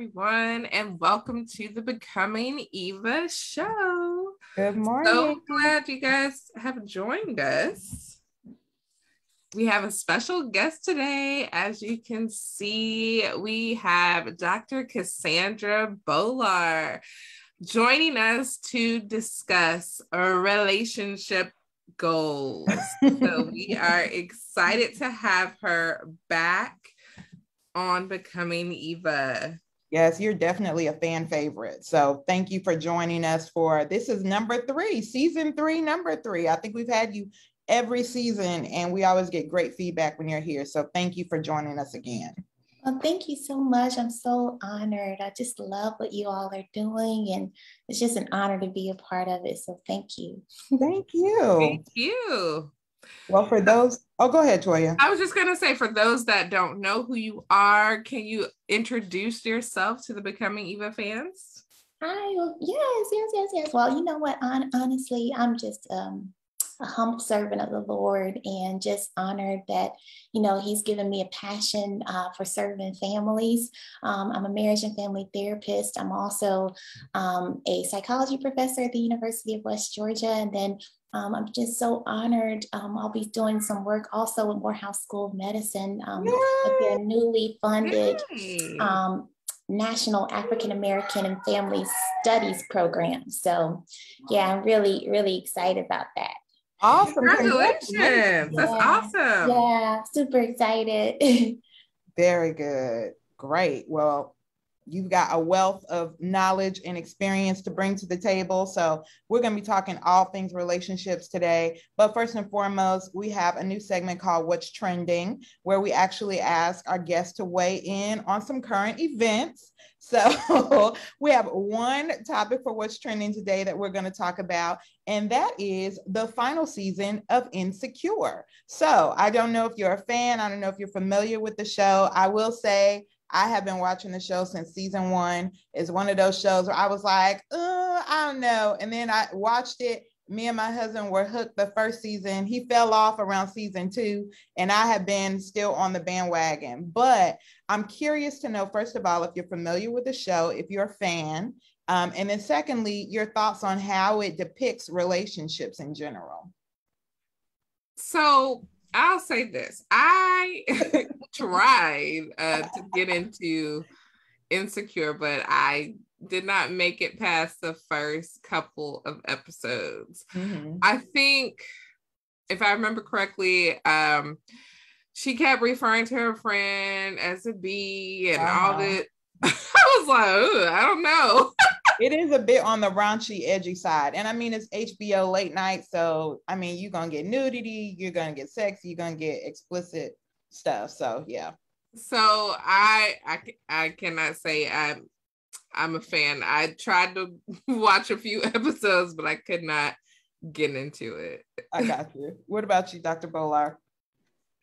everyone, and welcome to the Becoming Eva show. Good morning. So glad you guys have joined us. We have a special guest today. As you can see, we have Dr. Cassandra Bolar joining us to discuss relationship goals. So we are excited to have her back on Becoming Eva. Yes, you're definitely a fan favorite. So thank you for joining us for, this is number 3, season 3, number 3. I think we've had you every season and we always get great feedback when you're here. So thank you for joining us again. Well, thank you so much. I'm so honored. I just love what you all are doing and it's just an honor to be a part of it. So thank you. Thank you. Thank you. Well, for those, go ahead, Toya. I was just going to say, for those that don't know who you are, can you introduce yourself to the Becoming Eva fans? Hi. Well, yes. Well, you know what? Honestly, I'm just a humble servant of the Lord and just honored that, he's given me a passion for serving families. I'm a marriage and family therapist. I'm also a psychology professor at the University of West Georgia. And then I'm just so honored. I'll be doing some work also at Morehouse School of Medicine at their newly funded National African American and Family Studies program. So yeah, I'm really, really excited about that. Awesome. Congratulations. That's awesome. Yeah, super excited. Very good. Great. Well, you've got a wealth of knowledge and experience to bring to the table. So we're going to be talking all things relationships today. But first and foremost, we have a new segment called What's Trending, where we actually ask our guests to weigh in on some current events. So we have one topic for What's Trending today that we're going to talk about, and that is the final season of Insecure. So I don't know if you're a fan. I don't know if you're familiar with the show. I will say I have been watching the show since season 1. It's one of those shows where I was like, I don't know. And then I watched it. Me and my husband were hooked the first season. He fell off around season 2, and I have been still on the bandwagon. But I'm curious to know, first of all, if you're familiar with the show, if you're a fan, and then secondly, your thoughts on how it depicts relationships in general. So I'll say this. I tried to get into Insecure, but I did not make it past the first couple of episodes. Mm-hmm. I think, if I remember correctly, she kept referring to her friend as a B and all that. I was like, I don't know. It is a bit on the raunchy, edgy side. And I mean, it's HBO late night. So, I mean, you're going to get nudity, you're going to get sexy, you're going to get explicit stuff. So, yeah. So I cannot say I'm a fan. I tried to watch a few episodes, but I could not get into it. I got you. What about you, Dr. Bolar?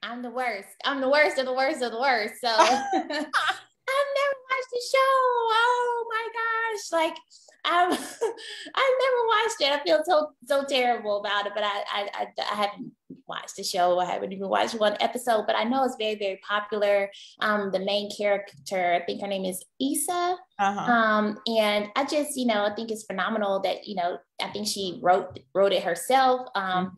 I'm the worst. I'm the worst of the worst of the worst. So I've never watched the show. Oh my gosh. Like I've never watched it. I feel so terrible about it, but I haven't watched the show. I haven't even watched one episode, but I know it's very, very popular. The main character, I think her name is Issa. And I just, I think it's phenomenal that, I think she wrote it herself. So,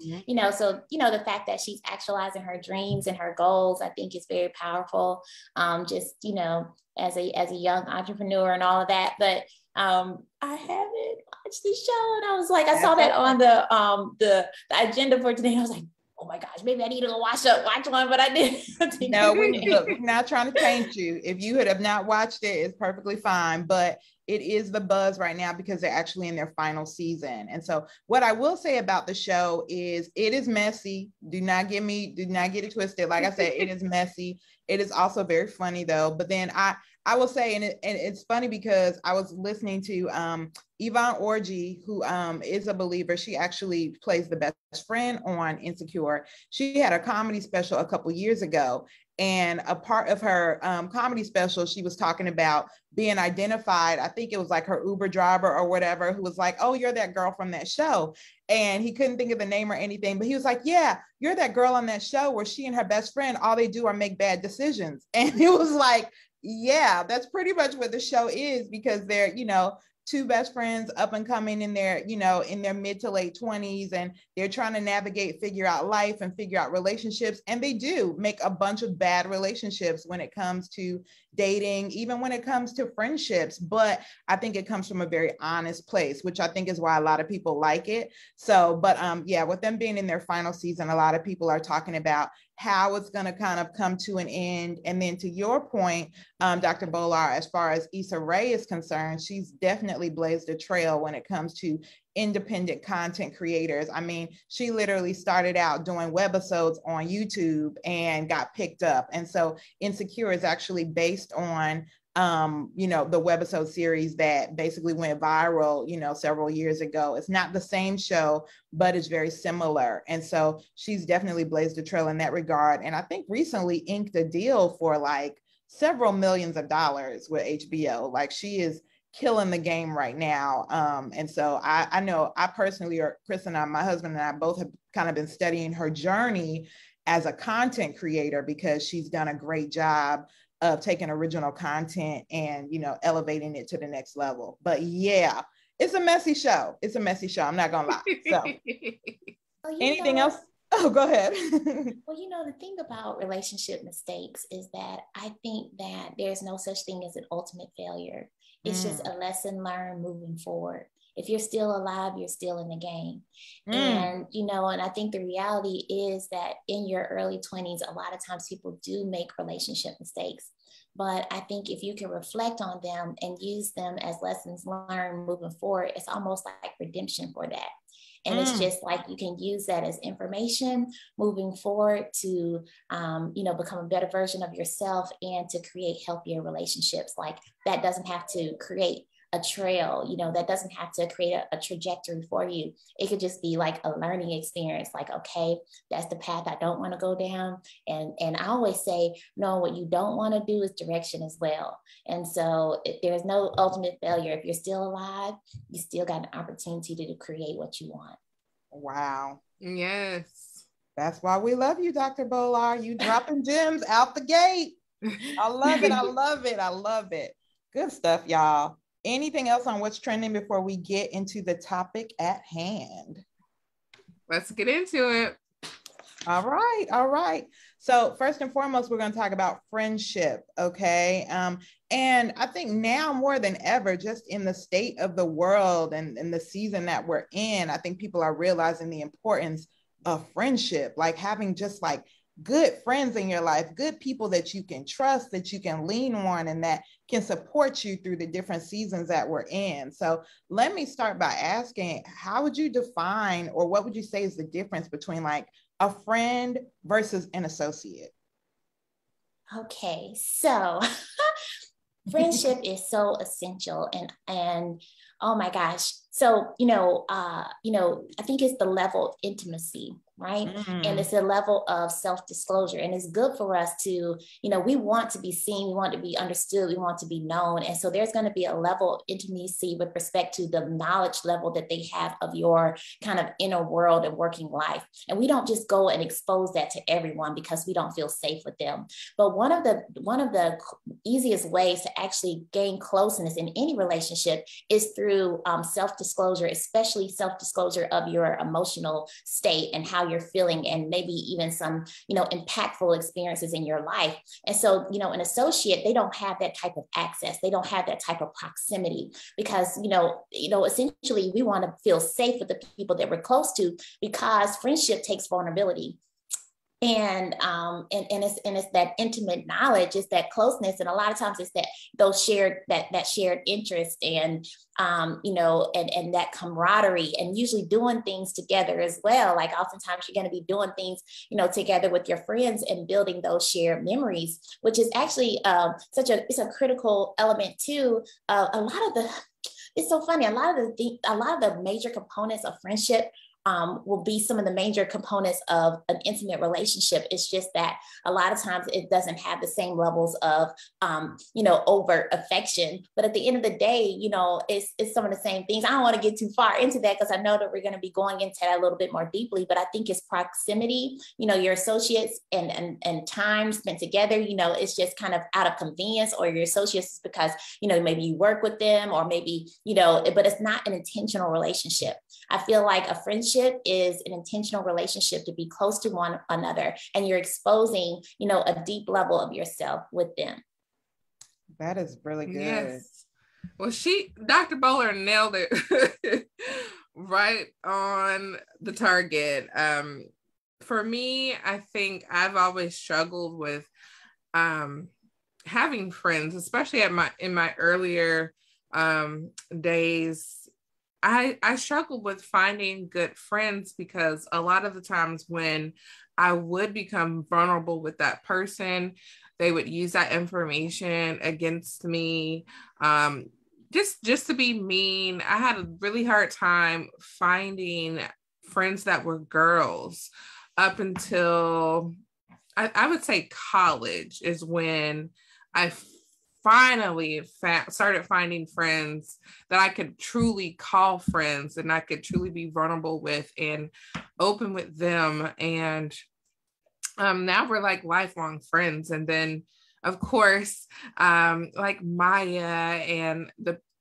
the fact that she's actualizing her dreams and her goals, I think is very powerful. As a young entrepreneur and all of that, but I haven't watched the show, and I was like, I saw that on the agenda for today. And I was like, oh my gosh, maybe I need to go watch one, but I didn't. No, we're not trying to paint you. If you have not watched it, it's perfectly fine. But it is the buzz right now because they're actually in their final season. And so what I will say about the show is it is messy. Do not get it twisted. Like I said, it is messy. It is also very funny though. But then I will say, and it's funny because I was listening to Yvonne Orji, who is a believer. She actually plays the best friend on Insecure. She had a comedy special a couple years ago. And a part of her comedy special, she was talking about being identified. I think it was like her Uber driver or whatever, who was like, oh, you're that girl from that show. And he couldn't think of the name or anything, but he was like, yeah, you're that girl on that show where she and her best friend, all they do are make bad decisions. And it was like, Yeah, that's pretty much what the show is, because they're, two best friends up and coming in their, in their mid to late 20s, and they're trying to navigate, figure out life and figure out relationships. And they do make a bunch of bad relationships when it comes to dating, even when it comes to friendships. But I think it comes from a very honest place, which I think is why a lot of people like it. So, but yeah, with them being in their final season, a lot of people are talking about how it's going to kind of come to an end. And then to your point, Dr. Bolar, as far as Issa Rae is concerned, she's definitely blazed a trail when it comes to independent content creators. I mean, she literally started out doing webisodes on YouTube and got picked up. And so Insecure is actually based on the webisode series that basically went viral, several years ago. It's not the same show, but it's very similar. And so she's definitely blazed a trail in that regard. And I think recently inked a deal for like several millions of dollars with HBO. Like, she is killing the game right now. And so I know I personally, or Chris and I, my husband and I both have kind of been studying her journey as a content creator, because she's done a great job of taking original content and, elevating it to the next level. But yeah, it's a messy show. It's a messy show. I'm not gonna lie. So anything else? Oh, go ahead. Well, the thing about relationship mistakes is that I think that there's no such thing as an ultimate failure. It's just a lesson learned moving forward. If you're still alive, you're still in the game. And, and I think the reality is that in your early 20s, a lot of times people do make relationship mistakes. But I think if you can reflect on them and use them as lessons learned moving forward, it's almost like redemption for that. And it's just like you can use that as information moving forward to, become a better version of yourself and to create healthier relationships. Like, that doesn't have to create a trail, that doesn't have to create a trajectory for you. It could just be like a learning experience. Like, okay, that's the path I don't want to go down. And I always say, no, what you don't want to do is direction as well. And so there's no ultimate failure. If you're still alive, you still got an opportunity to create what you want. Wow. Yes. That's why we love you, Dr. Bolar. You dropping gems out the gate. I love it. I love it. I love it. Good stuff, y'all. Anything else on what's trending before we get into the topic at hand? Let's get into it. All right. All right. So first and foremost, we're going to talk about friendship. Okay. And I think now more than ever, just in the state of the world and in the season that we're in, I think people are realizing the importance of friendship, like having just like good friends in your life, good people that you can trust, that you can lean on, and that can support you through the different seasons that we're in. So let me start by asking, how would you define, or what would you say is the difference between like a friend versus an associate? Okay, so friendship is so essential, and oh my gosh. So, I think it's the level of intimacy, right? And it's a level of self-disclosure. And it's good for us to, we want to be seen, we want to be understood, we want to be known. And so there's going to be a level of intimacy with respect to the knowledge level that they have of your kind of inner world and working life. And we don't just go and expose that to everyone because we don't feel safe with them. But one of the easiest ways to actually gain closeness in any relationship is through self-disclosure, especially self-disclosure of your emotional state and how you're feeling, and maybe even some, impactful experiences in your life. And so, an associate, they don't have that type of access. They don't have that type of proximity because, essentially we want to feel safe with the people that we're close to, because friendship takes vulnerability. And it's that intimate knowledge, it's that closeness, and a lot of times it's that those shared that shared interest, and and that camaraderie, and usually doing things together as well. Like oftentimes you're going to be doing things together with your friends and building those shared memories, which is actually it's a critical element too. A lot of the It's so funny. A lot of the major components of friendship will be some of the major components of an intimate relationship. It's just that a lot of times it doesn't have the same levels of, overt affection. But at the end of the day, it's some of the same things. I don't want to get too far into that because I know that we're going to be going into that a little bit more deeply, but I think it's proximity, your associates and time spent together, it's just kind of out of convenience, or your associates because, maybe you work with them, or maybe, but it's not an intentional relationship. I feel like a friendship is an intentional relationship to be close to one another, and you're exposing, a deep level of yourself with them. That is really good. Yes. Well, Dr. Bolar nailed it right on the target. For me, I think I've always struggled with having friends, especially in my earlier days. I struggled with finding good friends because a lot of the times when I would become vulnerable with that person, they would use that information against me, just to be mean. I had a really hard time finding friends that were girls up until I would say college is when I finally started finding friends that I could truly call friends and I could truly be vulnerable with and open with them. And now we're like lifelong friends. And then, of course, like Maya and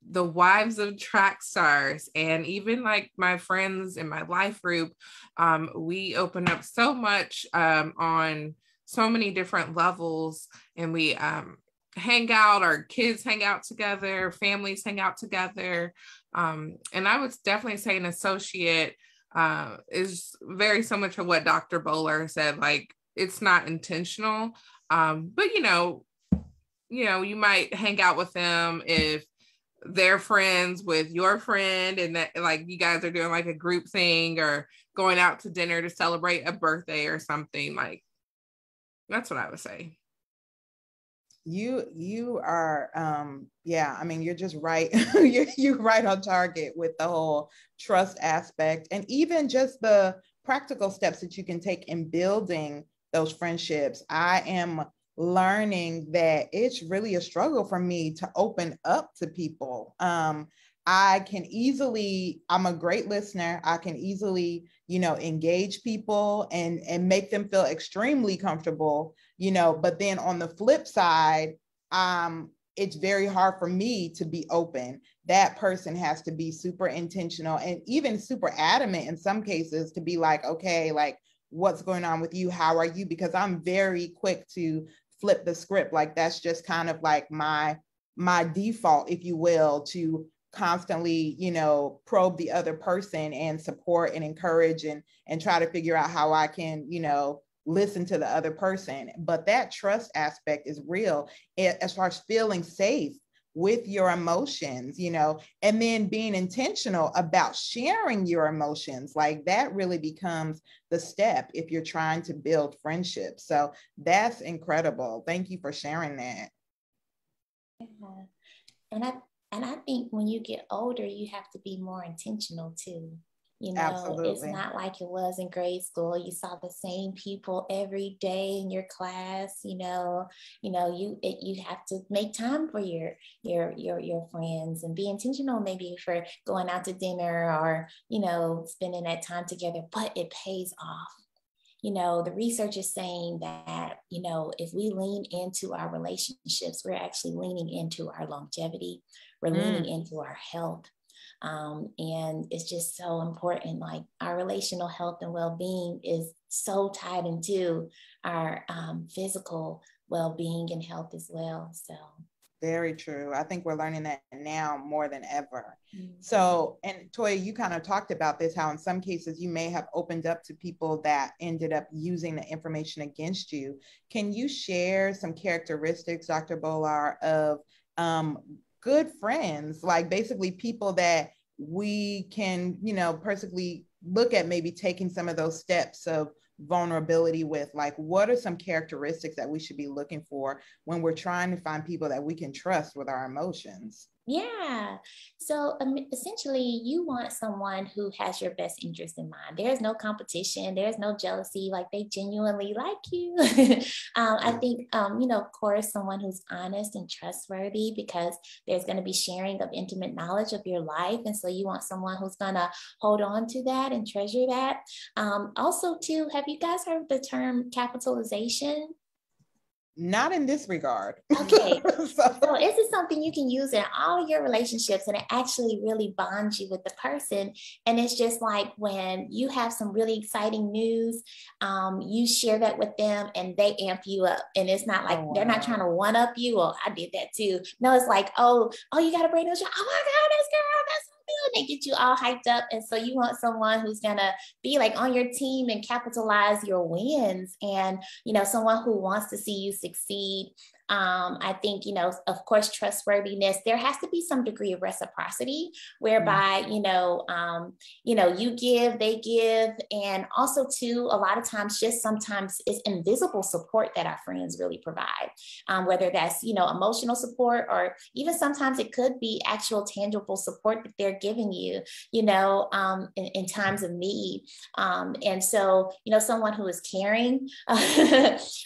the wives of track stars, and even like my friends in my life group, we open up so much on so many different levels, and we hang out, our kids hang out together, families hang out together. And I would definitely say an associate is very similar to what Dr. Bolar said, like it's not intentional. But you might hang out with them if they're friends with your friend, and that like you guys are doing like a group thing or going out to dinner to celebrate a birthday or something. Like that's what I would say. You are you're just right. You're right on target with the whole trust aspect, and even just the practical steps that you can take in building those friendships. I am learning that it's really a struggle for me to open up to people. I'm a great listener. I can easily, engage people and make them feel extremely comfortable, but then on the flip side, it's very hard for me to be open. That person has to be super intentional and even super adamant in some cases to be like, okay, like what's going on with you? How are you? Because I'm very quick to flip the script. Like that's just kind of like my default, if you will, to constantly, probe the other person and support and encourage and try to figure out how I can, listen to the other person. But that trust aspect is real as far as feeling safe with your emotions, and then being intentional about sharing your emotions. Like that really becomes the step if you're trying to build friendships. So that's incredible. Thank you for sharing that. Yeah. And I think when you get older, you have to be more intentional too. Absolutely. It's not like it was in grade school. You saw the same people every day in your class. You have to make time for your friends and be intentional, maybe for going out to dinner or spending that time together. But it pays off. The research is saying that if we lean into our relationships, we're actually leaning into our longevity. We're leaning into our health. And it's just so important. Like our relational health and well-being is so tied into our physical well-being and health as well. So very true. I think we're learning that now more than ever. Mm-hmm. So, and Toya, you kind of talked about this, how in some cases you may have opened up to people that ended up using the information against you. Can you share some characteristics, Dr. Bolar, of good friends, like basically people that we can, personally look at maybe taking some of those steps of vulnerability with? Like, what are some characteristics that we should be looking for when we're trying to find people that we can trust with our emotions? Yeah. So essentially, you want someone who has your best interest in mind. There's no competition. There's no jealousy. Like they genuinely like you. I think, of course, someone who's honest and trustworthy, because there's going to be sharing of intimate knowledge of your life. And so you want someone who's going to hold on to that and treasure that. Also, too, have you guys heard the term capitalization? Not in this regard. Okay. So this is something you can use in all your relationships, and it actually really bonds you with the person. And it's just like when you have some really exciting news, you share that with them and they amp you up. And it's not like they're not trying to one up you. Or I did that too. No, it's like, oh, you got a brand new show. Oh my God, this girl, that's so good. They get you all hyped up. And so you want someone who's gonna be like on your team and capitalize your wins, and someone who wants to see you succeed. I think, of course, trustworthiness. There has to be some degree of reciprocity whereby, you give, they give. And also, too, a lot of times, just sometimes it's invisible support that our friends really provide, whether that's, emotional support, or even sometimes it could be actual tangible support that they're giving you, in times of need. And so, someone who is caring,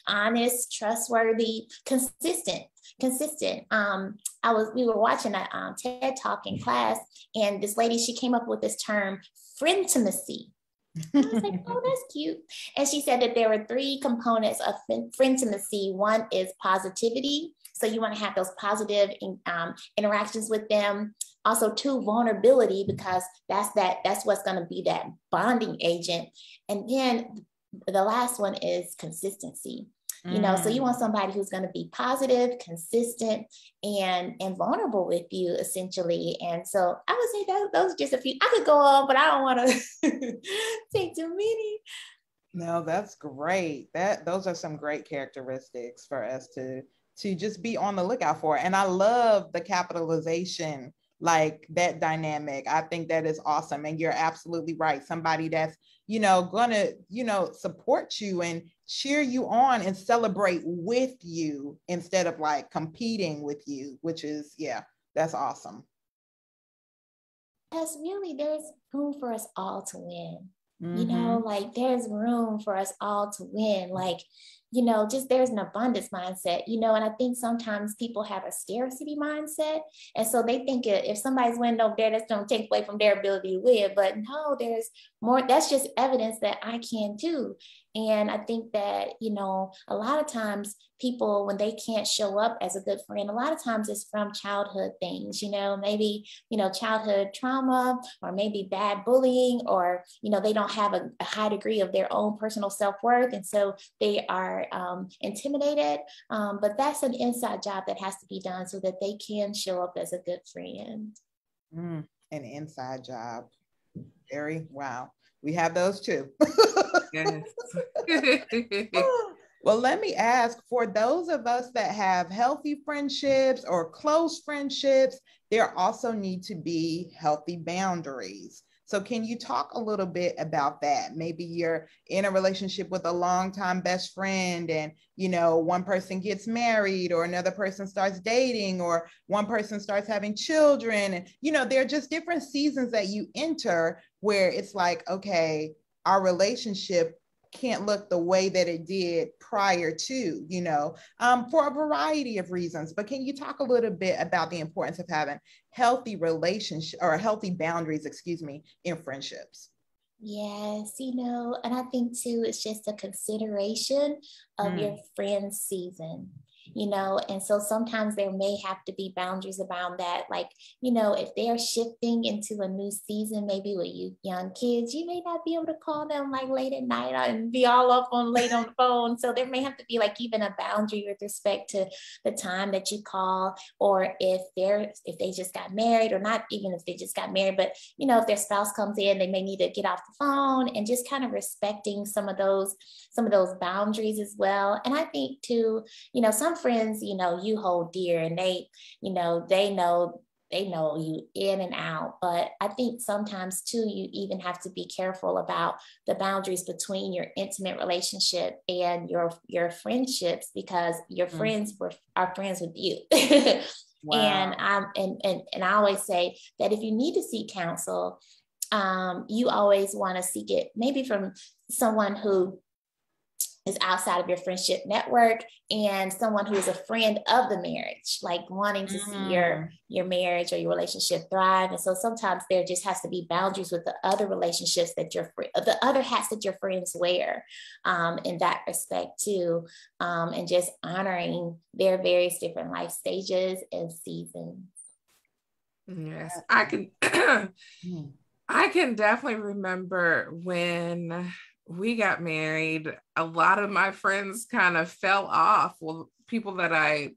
honest, trustworthy, consistent. We were watching a TED Talk in class, and this lady, she came up with this term, frientimacy. I was like, oh, that's cute. And she said that there were 3 components of frientimacy. One is positivity. So you want to have those positive interactions with them. Also, 2, vulnerability, because that's what's going to be that bonding agent. And then the last one is consistency. So you want somebody who's going to be positive, consistent, and vulnerable with you, essentially. And so I would say those are just a few. I could go on, but I don't want to take too many. No, that's great. Those are some great characteristics for us to just be on the lookout for. And I love the capitalization, like that dynamic. I think that is awesome. And you're absolutely right. Somebody that's, gonna, support you and cheer you on and celebrate with you instead of like competing with you, which is, that's awesome. Because really there's room for us all to win. Like there's room for us all to win. Like, just there's an abundance mindset, and I think sometimes people have a scarcity mindset. And so they think if somebody's winning over there, that's going to take away from their ability to win. But no, there's more. That's just evidence that I can too. And I think that, a lot of times people, when they can't show up as a good friend, a lot of times it's from childhood things, maybe, childhood trauma, or maybe bad bullying, or, they don't have a high degree of their own personal self-worth. And so they are intimidated. But that's an inside job that has to be done so that they can show up as a good friend. An inside job. Wow. We have those too. Yes. Well, let me ask, for those of us that have healthy friendships or close friendships, there also need to be healthy boundaries. So can you talk a little bit about that? Maybe you're in a relationship with a longtime best friend and, one person gets married, or another person starts dating, or one person starts having children. And, there are just different seasons that you enter where it's like, okay, our relationship can't look the way that it did prior to, for a variety of reasons. But can you talk a little bit about the importance of having healthy relationship, or healthy boundaries, in friendships? Yes, and I think too, it's just a consideration of your friend's season. And so sometimes there may have to be boundaries around that. Like, if they're shifting into a new season, maybe with you young kids, you may not be able to call them like late at night and be all up on late on the phone. So there may have to be like even a boundary with respect to the time that you call, or if they just got married, or not even if they just got married, but if their spouse comes in, they may need to get off the phone, and just kind of respecting some of those boundaries as well. And I think too, some friends, you hold dear, and they know you in and out. But I think sometimes too, you even have to be careful about the boundaries between your intimate relationship and your friendships, because your friends are friends with you. Wow. And I always say that if you need to seek counsel, you always want to seek it maybe from someone who is outside of your friendship network and someone who is a friend of the marriage, like wanting to see your marriage or your relationship thrive. And so sometimes there just has to be boundaries with the other relationships that the other hats that your friends wear, in that respect too, and just honoring their various different life stages and seasons. Yes, I can. I can definitely remember when we got married, a lot of my friends kind of fell off. Well, people that I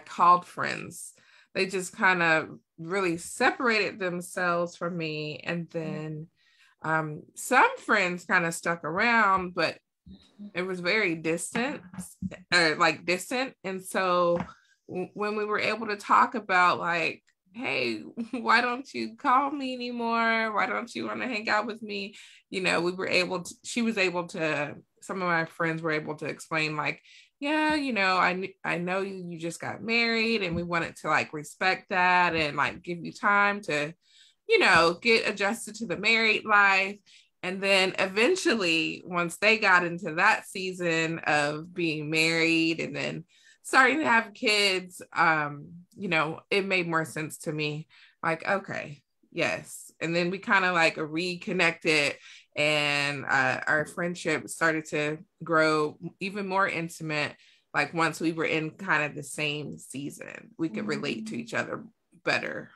called friends, they just kind of really separated themselves from me. And then some friends kind of stuck around, but it was very distant. And so when we were able to talk about like, hey, why don't you call me anymore? Why don't you want to hang out with me? You know, some of my friends were able to explain like, yeah, you know, I know you just got married and we wanted to like respect that and like give you time to, you know, get adjusted to the married life. And then eventually, once they got into that season of being married and then starting to have kids, you know, it made more sense to me. Like, okay, yes. And then we kind of like reconnected and our friendship started to grow even more intimate. Like once we were in kind of the same season, we could relate to each other better.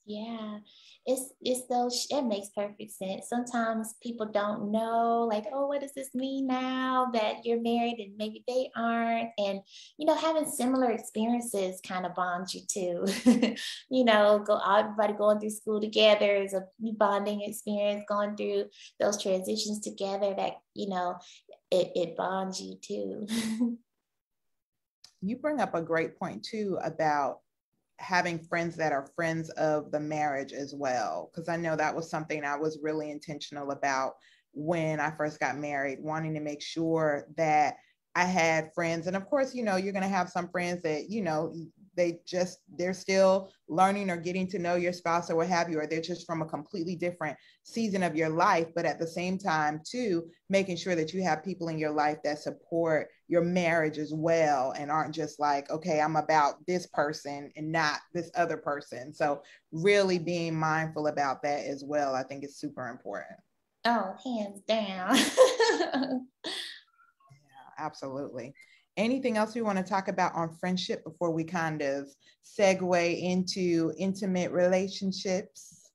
Yeah, it's those, it makes perfect sense. Sometimes people don't know, like, oh, what does this mean now that you're married and maybe they aren't? And, you know, having similar experiences kind of bonds you too. You know, everybody going through school together is a bonding experience, going through those transitions together that, you know, it bonds you too. You bring up a great point too about having friends that are friends of the marriage as well, because I know that was something I was really intentional about when I first got married, wanting to make sure that I had friends. And of course, you know, you're going to have some friends that, you know, they're still learning or getting to know your spouse or what have you, or they're just from a completely different season of your life. But at the same time too, making sure that you have people in your life that support your marriage as well and aren't just like, okay, I'm about this person and not this other person. So really being mindful about that as well, I think is super important. Oh, hands down. Yeah, absolutely. Anything else we want to talk about on friendship before we kind of segue into intimate relationships?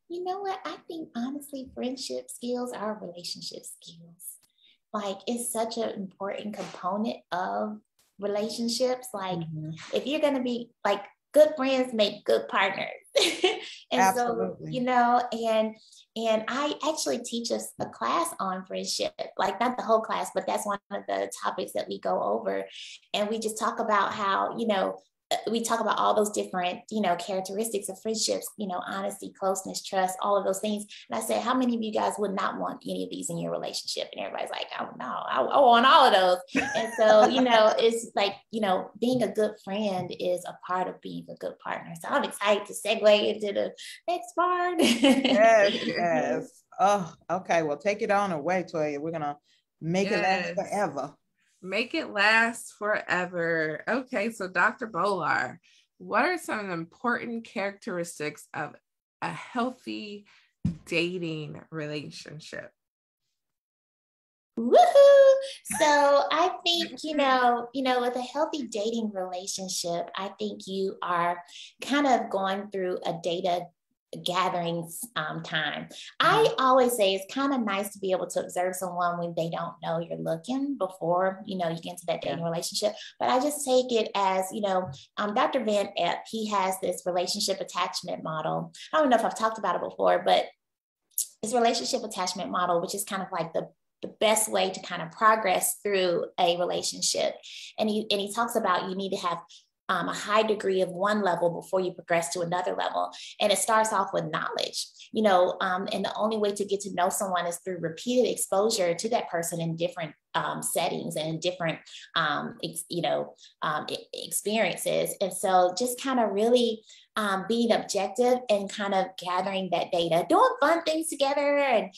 You know what? I think honestly, friendship skills are relationship skills. Like it's such an important component of relationships. Like if you're going to be like, good friends make good partners. And absolutely. So, you know, and I actually teach us a class on friendship, like not the whole class, but that's one of the topics that we go over. And we just talk about how, you know, we talk about all those different, you know, characteristics of friendships, you know, honesty, closeness, trust, all of those things. And I said, how many of you guys would not want any of these in your relationship? And everybody's like, oh no, I want all of those. And so, you know, it's like, you know, being a good friend is a part of being a good partner. So I'm excited to segue into the next part. Yes. Oh, okay. Well, take it on away, Toya. We're going to make it last forever. Make it last forever. Okay, so Dr. Bolar, what are some important characteristics of a healthy dating relationship? Woohoo! So I think, you know, with a healthy dating relationship, I think you are kind of going through a data gathering time. I always say it's kind of nice to be able to observe someone when they don't know you're looking before, you know, you get into that dating relationship. But I just take it as, you know, Dr. Van Epp, he has this relationship attachment model. I don't know if I've talked about it before, but this relationship attachment model, which is kind of like the best way to kind of progress through a relationship. And he talks about you need to have a high degree of one level before you progress to another level. And it starts off with knowledge, and the only way to get to know someone is through repeated exposure to that person in different settings and in different, experiences. And so just kind of really being objective and kind of gathering that data, doing fun things together and,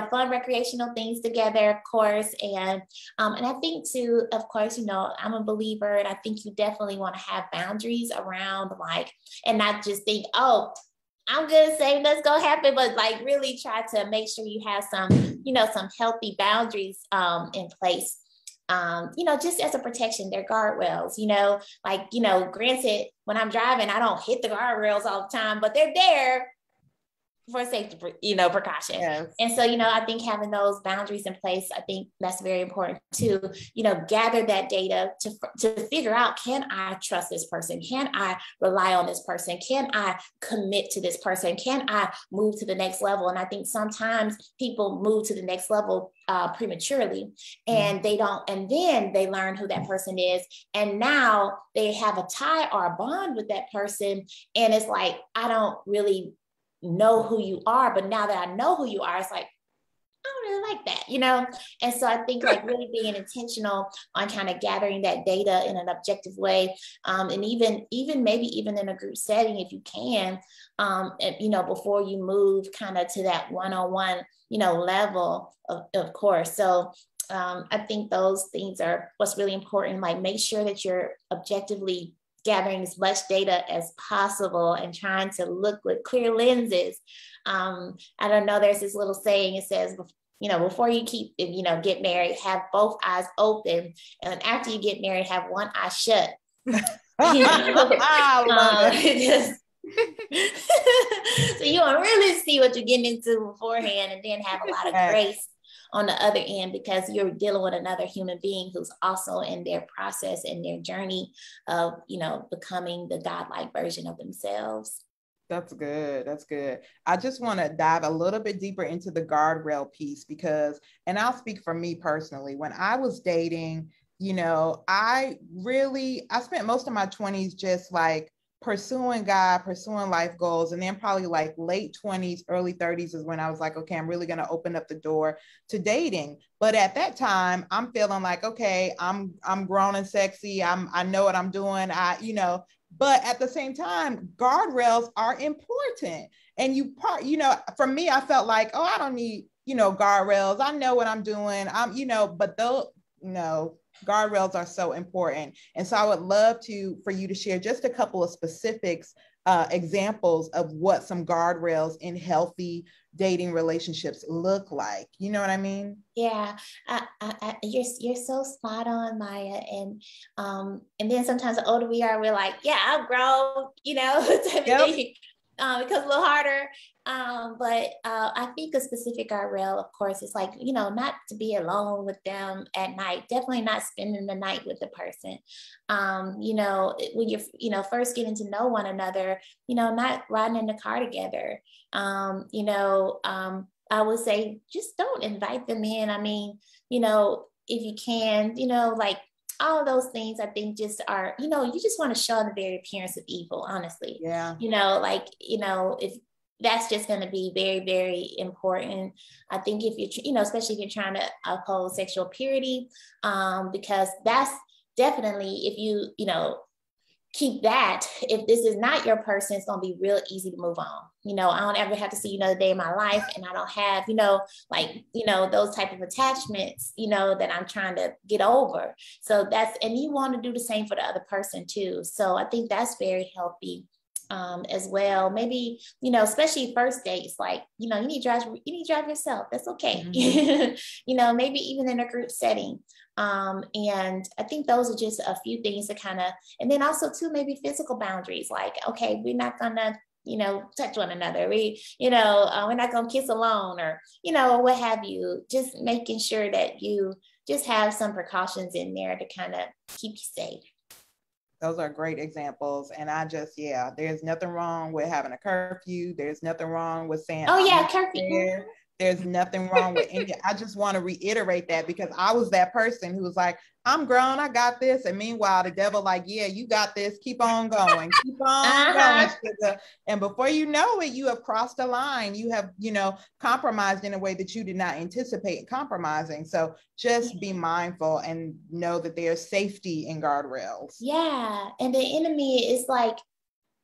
fun recreational things together, of course. And I think too, of course, I'm a believer, and I think you definitely want to have boundaries around and not just think, oh, I'm good, saying let's go happen, but really try to make sure you have some healthy boundaries in place. Just as a protection, they're guardrails, granted, when I'm driving, I don't hit the guardrails all the time, but they're there for safety, precaution. Yes. And so, I think having those boundaries in place, I think that's very important to, gather that data to figure out, can I trust this person? Can I rely on this person? Can I commit to this person? Can I move to the next level? And I think sometimes people move to the next level prematurely, and they don't, and then they learn who that person is. And now they have a tie or a bond with that person. And it's like, I don't really know who you are, but now that I know who you are, it's like, I don't really like that, And so I think really being intentional on kind of gathering that data in an objective way, and even maybe even in a group setting, if you can, before you move kind of to that one-on-one, level, of course. So I think those things are what's really important. Make sure that you're objectively gathering as much data as possible and trying to look with clear lenses. I don't know, there's this little saying, it says, before you get married, have both eyes open. And after you get married, have one eye shut. I love it. So you don't really see what you're getting into beforehand, and then have a lot of grace on the other end, because you're dealing with another human being who's also in their process and their journey of, becoming the godlike version of themselves. That's good. That's good. I just want to dive a little bit deeper into the guardrail piece because, and I'll speak for me personally, when I was dating, I spent most of my 20s just pursuing God, pursuing life goals. And then probably late 20s, early 30s is when I was like, okay, I'm really going to open up the door to dating. But at that time, I'm feeling like, okay, I'm grown and sexy. I know what I'm doing. But at the same time, guardrails are important. And for me, I felt like, oh, I don't need, guardrails. I know what I'm doing. But guardrails are so important. And so I would love for you to share just a couple of specifics, examples of what some guardrails in healthy dating relationships look like. You know what I mean? Yeah, you're so spot on, Maya. And then sometimes the older we are, we're like, yeah, I'm grown, type of thing. It becomes a little harder. But I think a specific guardrail, of course, is not to be alone with them at night. Definitely not spending the night with the person. When you're, first getting to know one another, not riding in the car together. I would say just don't invite them in. I mean, if you can, all of those things, I think just are, you just want to show the very appearance of evil, honestly. Yeah. If that's just going to be very, very important. I think if you're, especially if you're trying to uphold sexual purity, because that's definitely, if you, keep that, if this is not your person, it's going to be real easy to move on. I don't ever have to see you another day in my life. And I don't have, those type of attachments, that I'm trying to get over. So and you want to do the same for the other person too. So I think that's very healthy. As well, maybe, especially first dates, you need to drive yourself. That's okay. Mm-hmm. Maybe even in a group setting. And I think those are just a few things to kind of, and then also too, maybe physical boundaries, okay, we're not gonna, touch one another. We're not gonna kiss alone or, or what have you, just making sure that you just have some precautions in there to kind of keep you safe. Those are great examples. And there's nothing wrong with having a curfew. There's nothing wrong with saying, oh yeah, curfew. There's nothing wrong with any. I just want to reiterate that because I was that person who was like, I'm grown, I got this. And meanwhile, the devil like, yeah, you got this. Keep on going. Keep on going. Sugar. And before you know it, you have crossed a line. You have, compromised in a way that you did not anticipate compromising. So just be mindful and know that there's safety in guardrails. Yeah. And the enemy is like,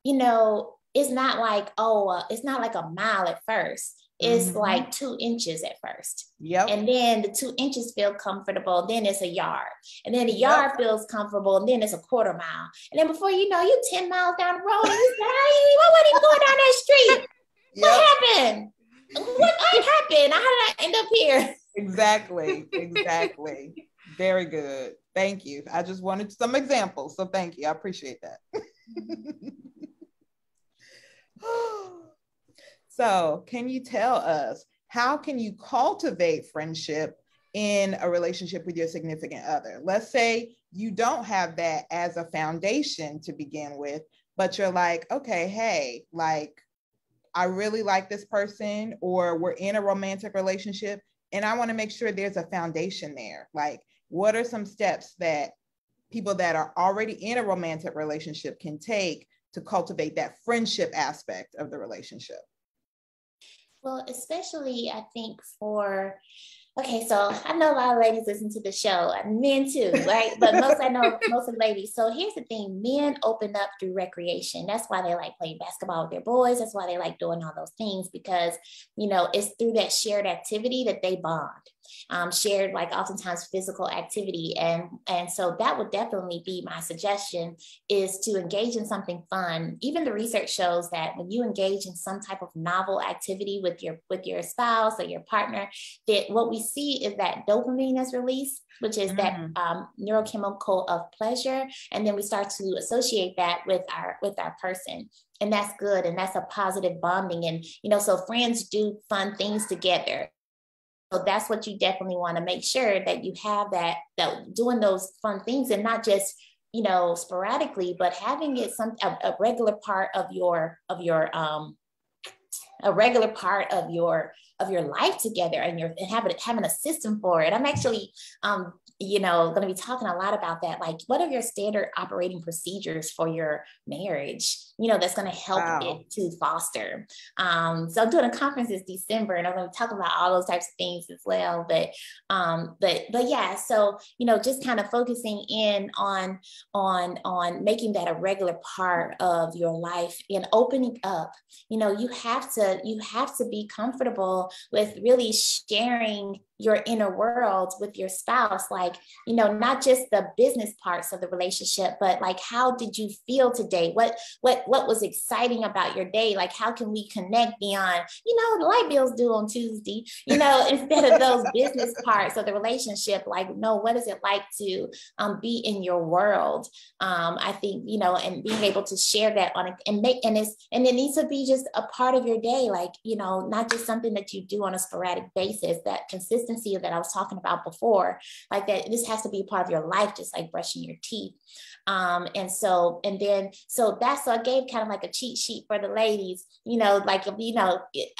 it's not like, it's not like a mile at first. It's like 2 inches at first. Yep. And then the 2 inches feel comfortable. Then it's a yard. And then the yard feels comfortable. And then it's a quarter mile. And then before you know, you're 10 miles down the road. And you say, what wasn't even going down that street? What happened? What happened? How did I end up here? Exactly. Very good. Thank you. I just wanted some examples. So thank you. I appreciate that. So can you tell us, how can you cultivate friendship in a relationship with your significant other? Let's say you don't have that as a foundation to begin with, but you're like, okay, hey, like, I really like this person, or we're in a romantic relationship, and I want to make sure there's a foundation there. Like, what are some steps that people that are already in a romantic relationship can take to cultivate that friendship aspect of the relationship? Well, especially I think so I know a lot of ladies listen to the show, and men too, right? But I know most of the ladies. So here's the thing, men open up through recreation. That's why they like playing basketball with their boys. That's why they like doing all those things, because, it's through that shared activity that they bond. Shared, like, oftentimes physical activity. And so that would definitely be my suggestion, is to engage in something fun. Even the research shows that when you engage in some type of novel activity with your spouse or your partner, that what we see is that dopamine is released, which is that neurochemical of pleasure. And then we start to associate that with our person. And that's good. And that's a positive bonding. And, so friends do fun things together. So that's what you definitely want to make sure that you have that doing those fun things, and not just, sporadically, but having it a regular part of your life together, and having a system for it. I'm actually, going to be talking a lot about that. Like, what are your standard operating procedures for your marriage? That's going to help it to foster. So I'm doing a conference this December, and I'm going to talk about all those types of things as well. But yeah, so, just kind of focusing in on making that a regular part of your life and opening up. You have to be comfortable with really sharing your inner world with your spouse, like, not just the business parts of the relationship, but like, how did you feel today? What was exciting about your day? Like, how can we connect beyond, the light bill's due on Tuesday, instead of those business parts of the relationship? Like, no, what is it like to be in your world? I think, and being able to share that and it needs to be just a part of your day, like, not just something that you do on a sporadic basis. That consistency that I was talking about before, like that, this has to be a part of your life, just like brushing your teeth. So I gave kind of like a cheat sheet for the ladies, like,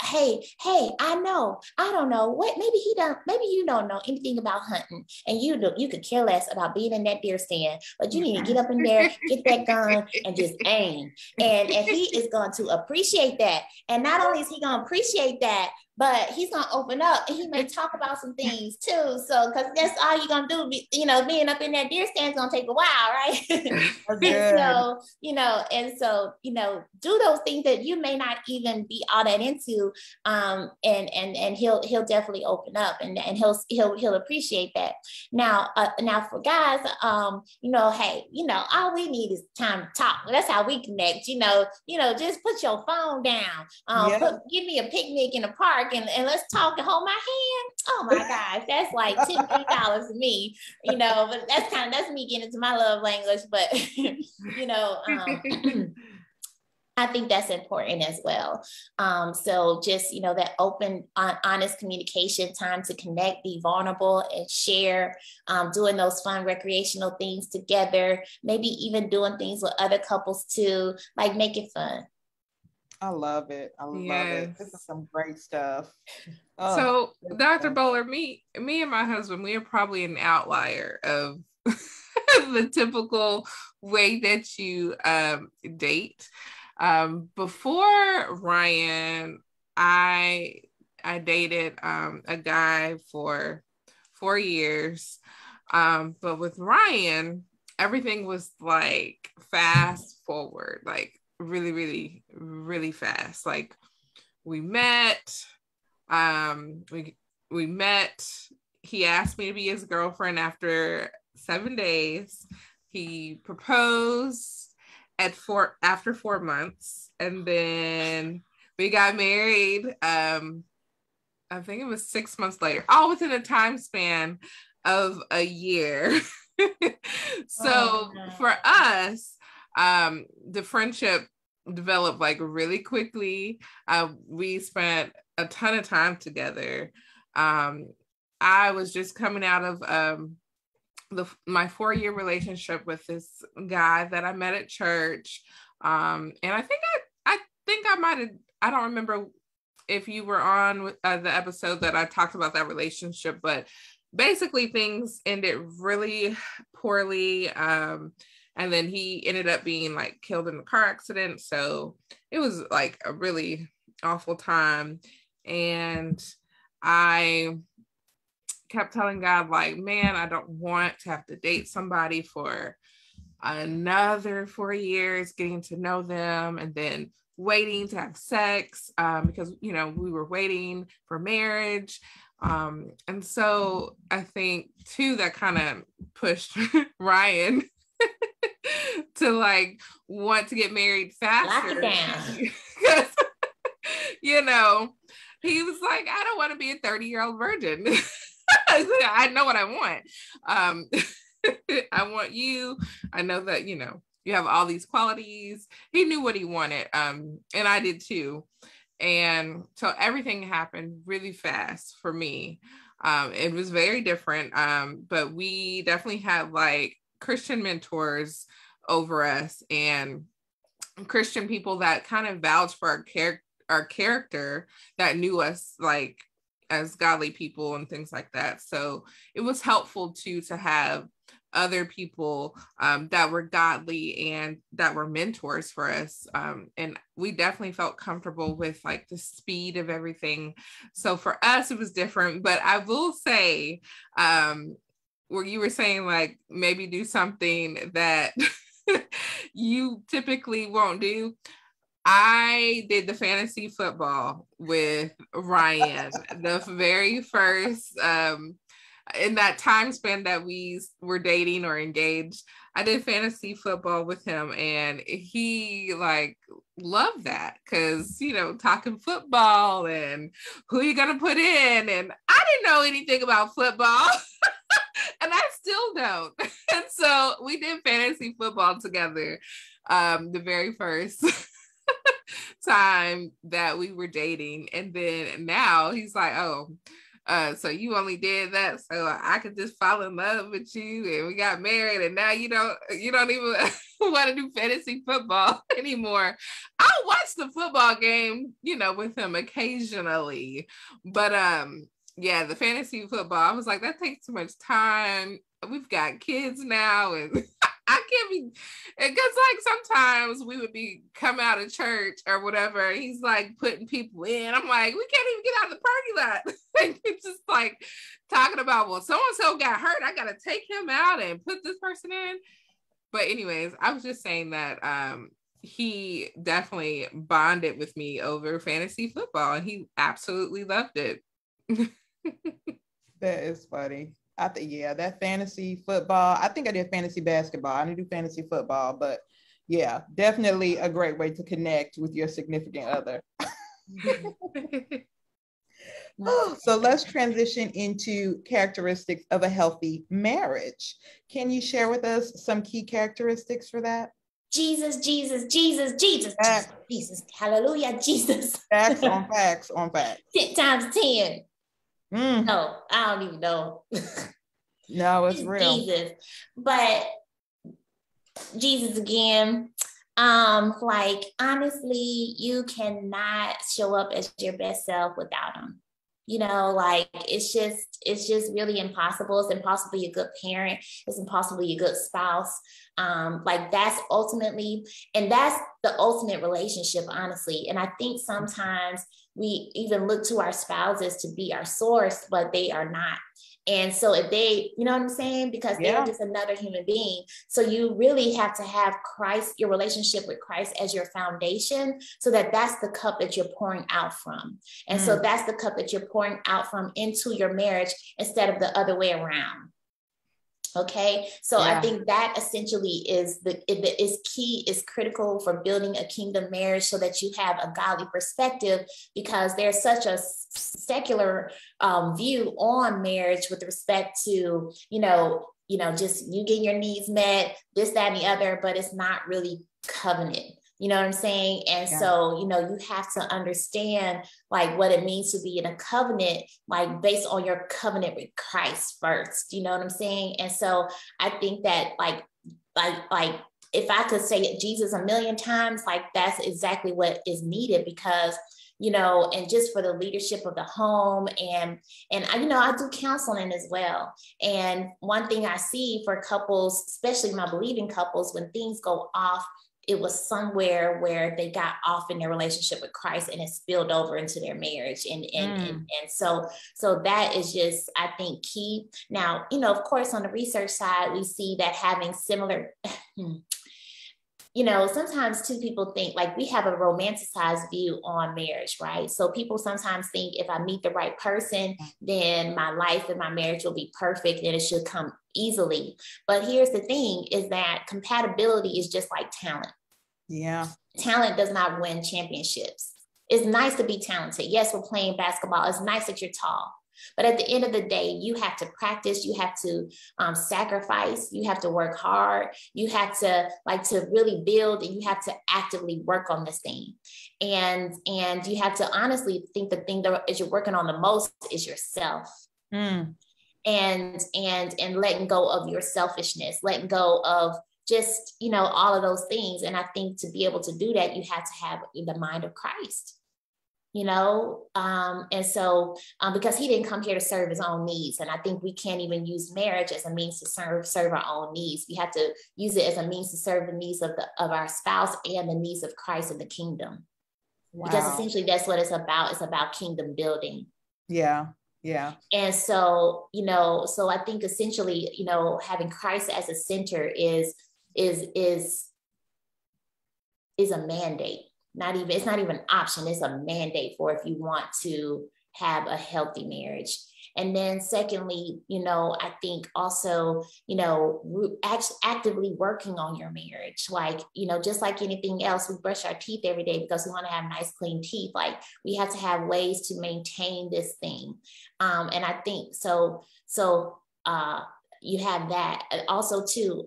hey, I don't know what, maybe you don't know anything about hunting, and you could care less about being in that deer stand, but you need to get up in there, get that gun, and just aim. And he is going to appreciate that. And not only is he going to appreciate that, but he's going to open up, and he may talk about some things too. So, because that's all you're going to do, being up in that deer stand is going to take a while, right? Do those things that you may not even be all that into. And he'll definitely open up, and he'll appreciate that. Now for guys, hey, all we need is time to talk. That's how we connect, just put your phone down, give me a picnic in the park, and let's talk and hold my hand. Oh my gosh, that's like $10 to me, but that's me getting into my love language. But I think that's important as well. So just, that open, honest communication, time to connect, be vulnerable, and share, doing those fun recreational things together, maybe even doing things with other couples too, like make it fun. I love it. I love it. This is some great stuff. Oh, so Dr. Bolar, me and my husband, we are probably an outlier of the typical way that you date. Before Ryan, I dated a guy for 4 years. But with Ryan, everything was like fast forward, like really, really, really fast. Like we met, we met, he asked me to be his girlfriend after 7 days. He proposed after 4 months, and then we got married. I think it was 6 months later, all within a time span of a year. So for us, the friendship developed like really quickly. We spent a ton of time together. I was just coming out of my 4-year relationship with this guy that I met at church. And I think I might have, I don't remember if you were on the episode that I talked about that relationship, but basically things ended really poorly. And then he ended up being like killed in a car accident. So it was like a really awful time. And I kept telling God, like, man, I don't want to have to date somebody for another 4 years, getting to know them, and then waiting to have sex, because, you know, we were waiting for marriage. And so I think too, that kind of pushed Ryan to like want to get married faster. Lock it down. Because, you know, he was like, I don't want to be a 30-year-old virgin. I know what I want. I want you. I know that, you know, you have all these qualities. He knew what he wanted. And I did too. And so everything happened really fast for me. It was very different. But we definitely had like Christian mentors over us and Christian people that kind of vouched for our character, that knew us like as godly people and things like that. So it was helpful to have other people that were godly and that were mentors for us. And we definitely felt comfortable with like the speed of everything. So for us, it was different. But I will say, where you were saying like maybe do something that you typically won't do. I did the fantasy football with Ryan, the very first, in that time span that we were dating or engaged. I did fantasy football with him, and he like loved that because, you know, talking football and who you gonna put in, and I didn't know anything about football. And I still don't. And so we did fantasy football together, the very first time that we were dating. And then now he's like, oh, so you only did that so I could just fall in love with you, and we got married, and now you don't even want to do fantasy football anymore. I'll watch the football game, you know, with him occasionally, but yeah, the fantasy football, I was like, that takes too much time. We've got kids now, and I can't be, because like sometimes we would be come out of church or whatever, and he's like putting people in. I'm like, we can't even get out of the parking lot. Like, it's just like talking about, well, so-and-so got hurt, I gotta take him out and put this person in. But anyways, I was just saying that he definitely bonded with me over fantasy football, and he absolutely loved it. That is funny. I think, yeah, that fantasy football. I think I did fantasy basketball. I didn't do fantasy football, but yeah, definitely a great way to connect with your significant other. So let's transition into characteristics of a healthy marriage. Can you share with us some key characteristics for that? Jesus, Jesus, Jesus, Jesus, Jesus, Jesus, hallelujah, Jesus. Facts on facts on facts. 10 times 10. No, I don't even know. No, it's real. Jesus. But Jesus again, Like honestly, you cannot show up as your best self without them. Like it's just really impossible. It's impossible to be a good parent. It's impossible to be a good spouse. Like that's ultimately, and that's the ultimate relationship, honestly. And I think sometimes we even look to our spouses to be our source, but they are not. And so if they, you know what I'm saying? Because they're just another human being. So you really have to have Christ, your relationship with Christ as your foundation, so that that's the cup that you're pouring out from. And so that's the cup that you're pouring out from into your marriage instead of the other way around. Okay. So I think that essentially is key, is critical for building a kingdom marriage, so that you have a godly perspective, because there's such a secular view on marriage with respect to, just you getting your needs met, this, that, and the other, but it's not really covenant. You know what I'm saying? And so, you have to understand like what it means to be in a covenant, like based on your covenant with Christ first. You know what I'm saying? And so I think that like if I could say Jesus a million times, like that's exactly what is needed, because and just for the leadership of the home, and I do counseling as well. And one thing I see for couples, especially my believing couples, when things go off, it was somewhere where they got off in their relationship with Christ, and it spilled over into their marriage. And so that is just, I think, key. Now, of course, on the research side, we see that having similar, sometimes two people think like we have a romanticized view on marriage, right? So people sometimes think if I meet the right person, then my life and my marriage will be perfect and it should come easily. But here's the thing, is that compatibility is just like talent. Yeah. Talent does not win championships. It's nice to be talented. Yes, we're playing basketball. It's nice that you're tall. But at the end of the day, you have to practice, you have to sacrifice, you have to work hard, you have to really build, and you have to actively work on this thing. And you have to honestly think the thing that you're working on the most is yourself. And letting go of your selfishness, letting go of just, all of those things. And I think to be able to do that, you have to have the mind of Christ. And so because he didn't come here to serve his own needs. And I think we can't even use marriage as a means to serve our own needs. We have to use it as a means to serve the needs of our spouse and the needs of Christ and the kingdom. Wow. Because essentially that's what it's about. It's about kingdom building. Yeah. Yeah. And so, so I think essentially, having Christ as a center is a mandate. It's not even an option. It's a mandate for if you want to have a healthy marriage. And then secondly, I think also, actively working on your marriage. Like, just like anything else, we brush our teeth every day because we want to have nice, clean teeth. Like we have to have ways to maintain this thing. And I think so you have that also too,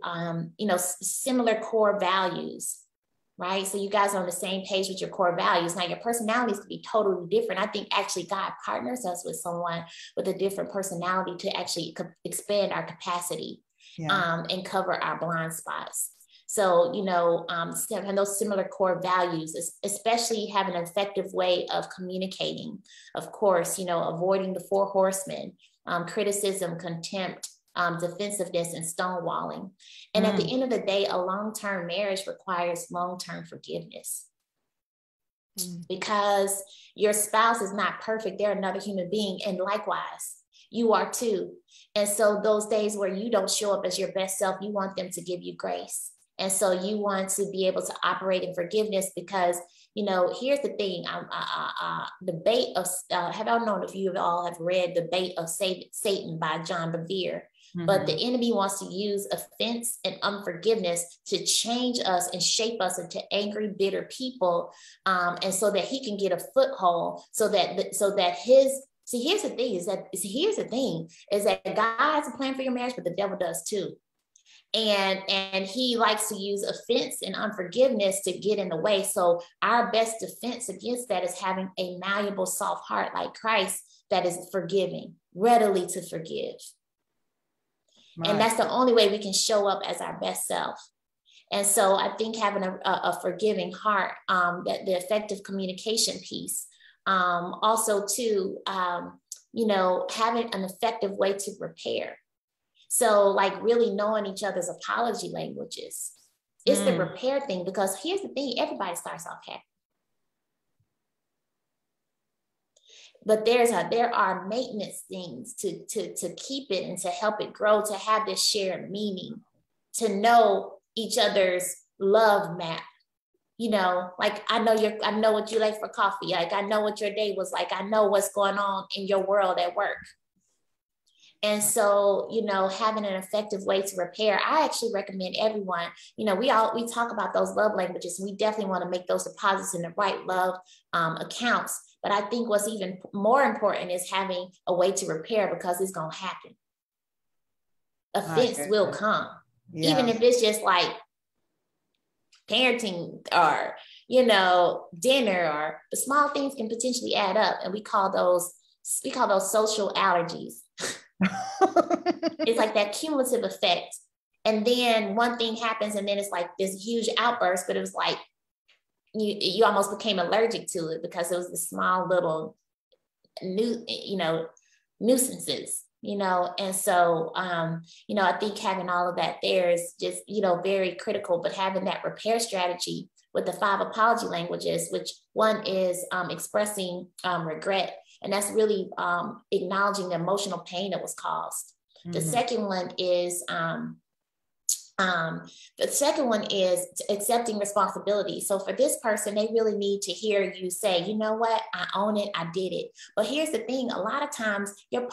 similar core values. Right. So you guys are on the same page with your core values. Now your personalities could be totally different. I think actually God partners us with someone with a different personality to actually expand our capacity and cover our blind spots. So, having those similar core values, especially having an effective way of communicating, of course, avoiding the 4 horsemen, criticism, contempt, defensiveness, and stonewalling. And at the end of the day, a long-term marriage requires long-term forgiveness. Because your spouse is not perfect. They're another human being. And likewise, you are too. And so those days where you don't show up as your best self, you want them to give you grace. And so you want to be able to operate in forgiveness because, here's the thing, the bait of, I don't know if you all have read The Bait of Satan by John Bevere. But the enemy wants to use offense and unforgiveness to change us and shape us into angry, bitter people. And so that he can get a foothold here's the thing is that God has a plan for your marriage, but the devil does too. And he likes to use offense and unforgiveness to get in the way. So our best defense against that is having a malleable, soft heart like Christ that is forgiving, readily to forgive. Right. And that's the only way we can show up as our best self. And so I think having a forgiving heart, that the effective communication piece, also too, you know, having an effective way to repair. So like really knowing each other's apology languages. It's the repair thing, because here's the thing, everybody starts off happy. But there are maintenance things to keep it and to help it grow, to have this shared meaning, to know each other's love map. You know, like I know what you like for coffee. Like I know what your day was like. I know what's going on in your world at work. And so, you know, having an effective way to repair, I actually recommend everyone, you know, we talk about those love languages, and we definitely want to make those deposits in the right love accounts. But I think what's even more important is having a way to repair, because it's going to happen. Offense will come, even if it's just like parenting or, you know, dinner, or the small things can potentially add up. And we call those social allergies. It's like that cumulative effect. And then one thing happens, and then it's like this huge outburst, but it was like you almost became allergic to it, because it was the small little nuisances, you know. And so you know, I think having all of that there is just, you know, very critical. But having that repair strategy with the 5 apology languages, which one is expressing regret, and that's really acknowledging the emotional pain that was caused. The second one is accepting responsibility. So for this person, they really need to hear you say, you know what, I own it, I did it. But here's the thing, a lot of times we're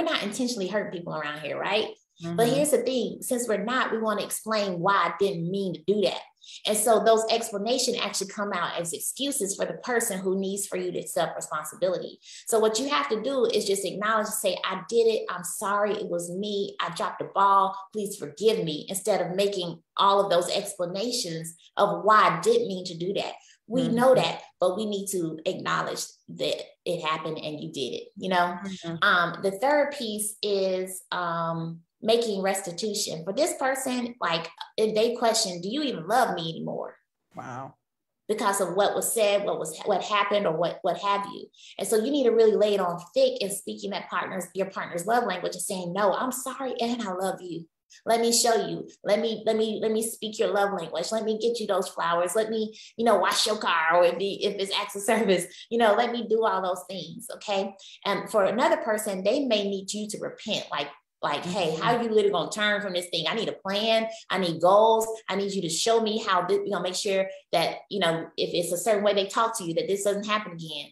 not intentionally hurting people around here, right? But here's the thing, since we're not, we want to explain why I didn't mean to do that. And so those explanations actually come out as excuses for the person who needs for you to accept responsibility. So what you have to do is just acknowledge and say, I did it. I'm sorry. It was me. I dropped the ball. Please forgive me. Instead of making all of those explanations of why I didn't mean to do that. We know that, but we need to acknowledge that it happened and you did it, you know? The third piece is, making restitution. For this person, like if they question, do you even love me anymore? Wow. Because of what was said, what happened, or what have you. And so you need to really lay it on thick in speaking your partner's love language, and saying, no, I'm sorry and I love you. Let me show you. Let me speak your love language. Let me get you those flowers. Let me, you know, wash your car, or if it's acts of service, you know, let me do all those things. Okay. And for another person, they may need you to repent, like, hey, how are you literally going to turn from this thing? I need a plan. I need goals. I need you to show me how, you know, make sure that, you know, if it's a certain way they talk to you, that this doesn't happen again.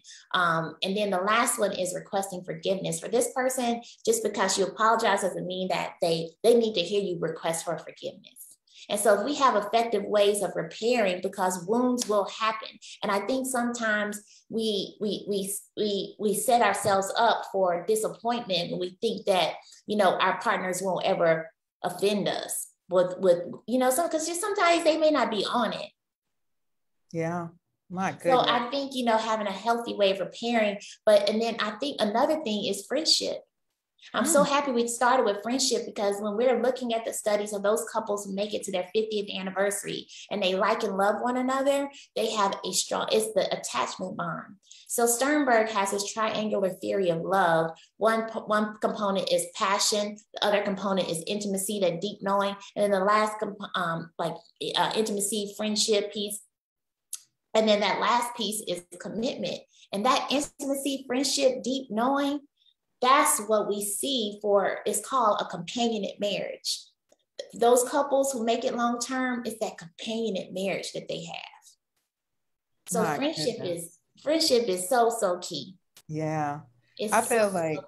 And then the last one is requesting forgiveness. For this person, just because you apologize doesn't mean that they need to hear you request for forgiveness. And so if we have effective ways of repairing, because wounds will happen. And I think sometimes we set ourselves up for disappointment when we think that, you know, our partners won't ever offend us with you know, because sometimes they may not be on it. Yeah. My goodness. So I think, you know, having a healthy way of repairing, and then I think another thing is friendship. I'm so happy we started with friendship, because when we're looking at the studies of those couples who make it to their 50th anniversary and they like and love one another, they have it's the attachment bond. So Sternberg has his triangular theory of love. One component is passion, the other component is intimacy, that deep knowing, and then the last intimacy, friendship piece. And then that last piece is commitment. And that intimacy, friendship, deep knowing, that's what we see it's called a companionate marriage. Those couples who make it long-term, it's that companionate marriage that they have. So friendship is so key. Yeah. I feel like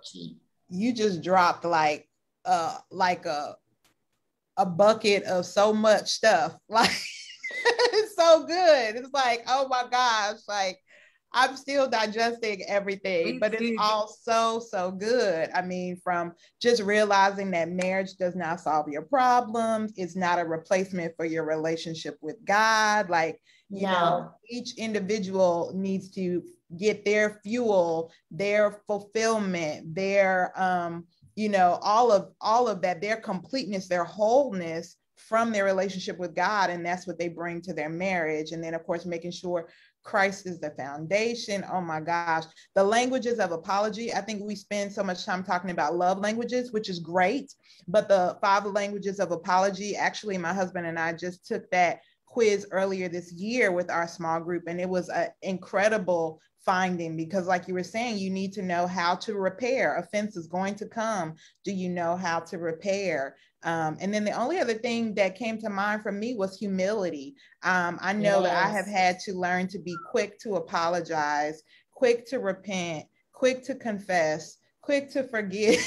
you just dropped like a bucket of so much stuff. Like it's so good. It's like, oh my gosh, like I'm still digesting everything, but it's all so good. I mean, from just realizing that marriage does not solve your problems. It's not a replacement for your relationship with God. Like, you know, each individual needs to get their fuel, their fulfillment, their, you know, all of that, their completeness, their wholeness from their relationship with God, and that's what they bring to their marriage. And then, of course, making sure Christ is the foundation. Oh my gosh. The languages of apology. I think we spend so much time talking about love languages, which is great. But the 5 languages of apology, actually, my husband and I just took that quiz earlier this year with our small group. And it was an incredible finding, because like you were saying, you need to know how to repair. Offense is going to come. Do you know how to repair? And then the only other thing that came to mind for me was humility. I know that I have had to learn to be quick to apologize, quick to repent, quick to confess, quick to forgive,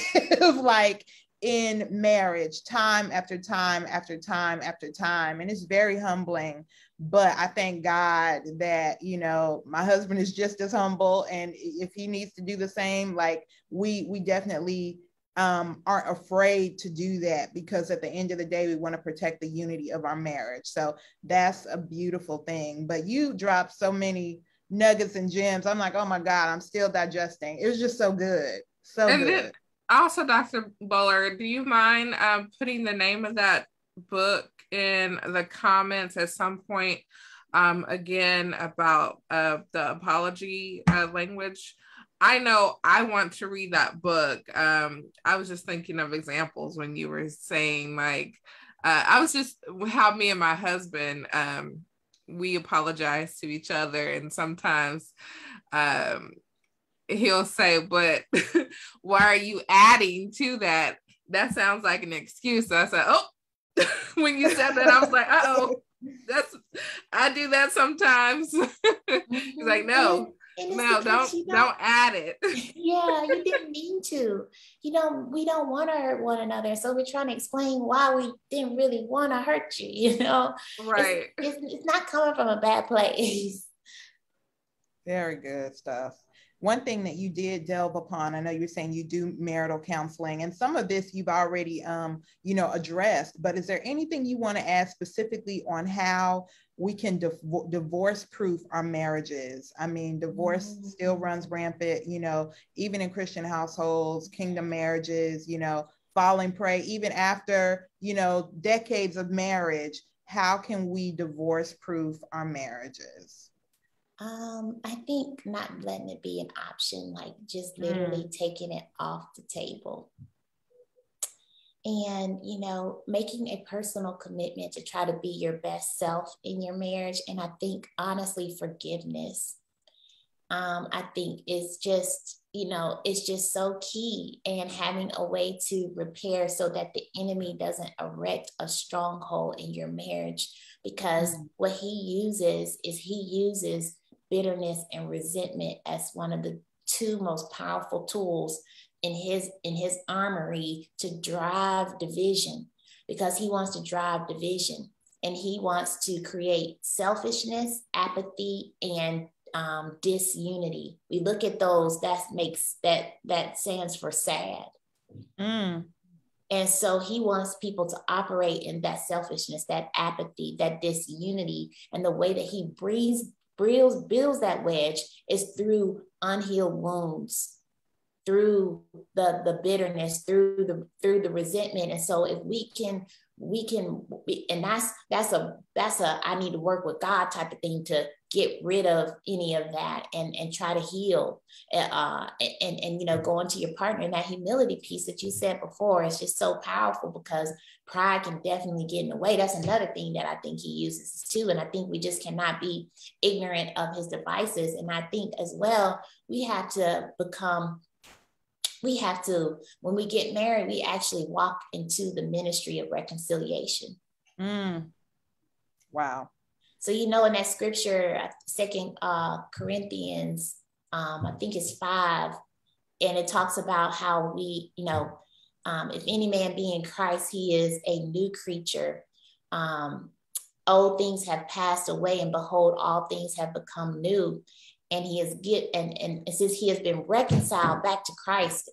like in marriage, time after time after time after time. And it's very humbling. But I thank God that, you know, my husband is just as humble. And if he needs to do the same, like we definitely aren't afraid to do that, because at the end of the day, we want to protect the unity of our marriage. So that's a beautiful thing. But you dropped so many nuggets and gems. I'm like, oh my God, I'm still digesting. It was just so good. So and good. Then also, Dr. Bolar, do you mind putting the name of that book in the comments at some point, again, about the apology language? I know I want to read that book. I was just thinking of examples when you were saying, like, I was just how me and my husband, we apologize to each other, and sometimes he'll say, but why are you adding to that? That sounds like an excuse. So I said, oh, when you said that, I was like, uh-oh, I do that sometimes. He's like, no. No, don't add it. Yeah, you didn't mean to. You know, we don't want to hurt one another. So we're trying to explain why we didn't really want to hurt you, you know? Right. It's not coming from a bad place. Very good stuff. One thing that you did delve upon, I know you're saying you do marital counseling, and some of this you've already, addressed, but is there anything you want to add specifically on how we can divorce-proof our marriages? I mean, divorce still runs rampant, you know, even in Christian households, kingdom marriages, you know, falling prey, even after, you know, decades of marriage. How can we divorce-proof our marriages? I think not letting it be an option, like just literally taking it off the table. And, you know, making a personal commitment to try to be your best self in your marriage. And I think, honestly, forgiveness, I think is just, you know, it's just so key, and having a way to repair so that the enemy doesn't erect a stronghold in your marriage, because what he uses bitterness and resentment as one of the 2 most powerful tools in his armory to drive division, because he wants to drive division, and he wants to create selfishness, apathy, and disunity. We look at those, that stands for sad. And so he wants people to operate in that selfishness, that apathy, that disunity. And the way that he builds that wedge is through unhealed wounds, through the bitterness, through the resentment. And so if we can, and that's a I need to work with God type of thing to get rid of any of that and try to heal, and you know, go into your partner. And that humility piece that you said before is just so powerful, because pride can definitely get in the way. That's another thing that I think he uses too. And I think we just cannot be ignorant of his devices. And I think as well, we have to, when we get married, we actually walk into the ministry of reconciliation. Wow. So, you know, in that scripture, 2 Corinthians, I think it's 5, and it talks about how we, you know, if any man be in Christ, he is a new creature. Old things have passed away, and behold, all things have become new. And and since he has been reconciled back to Christ,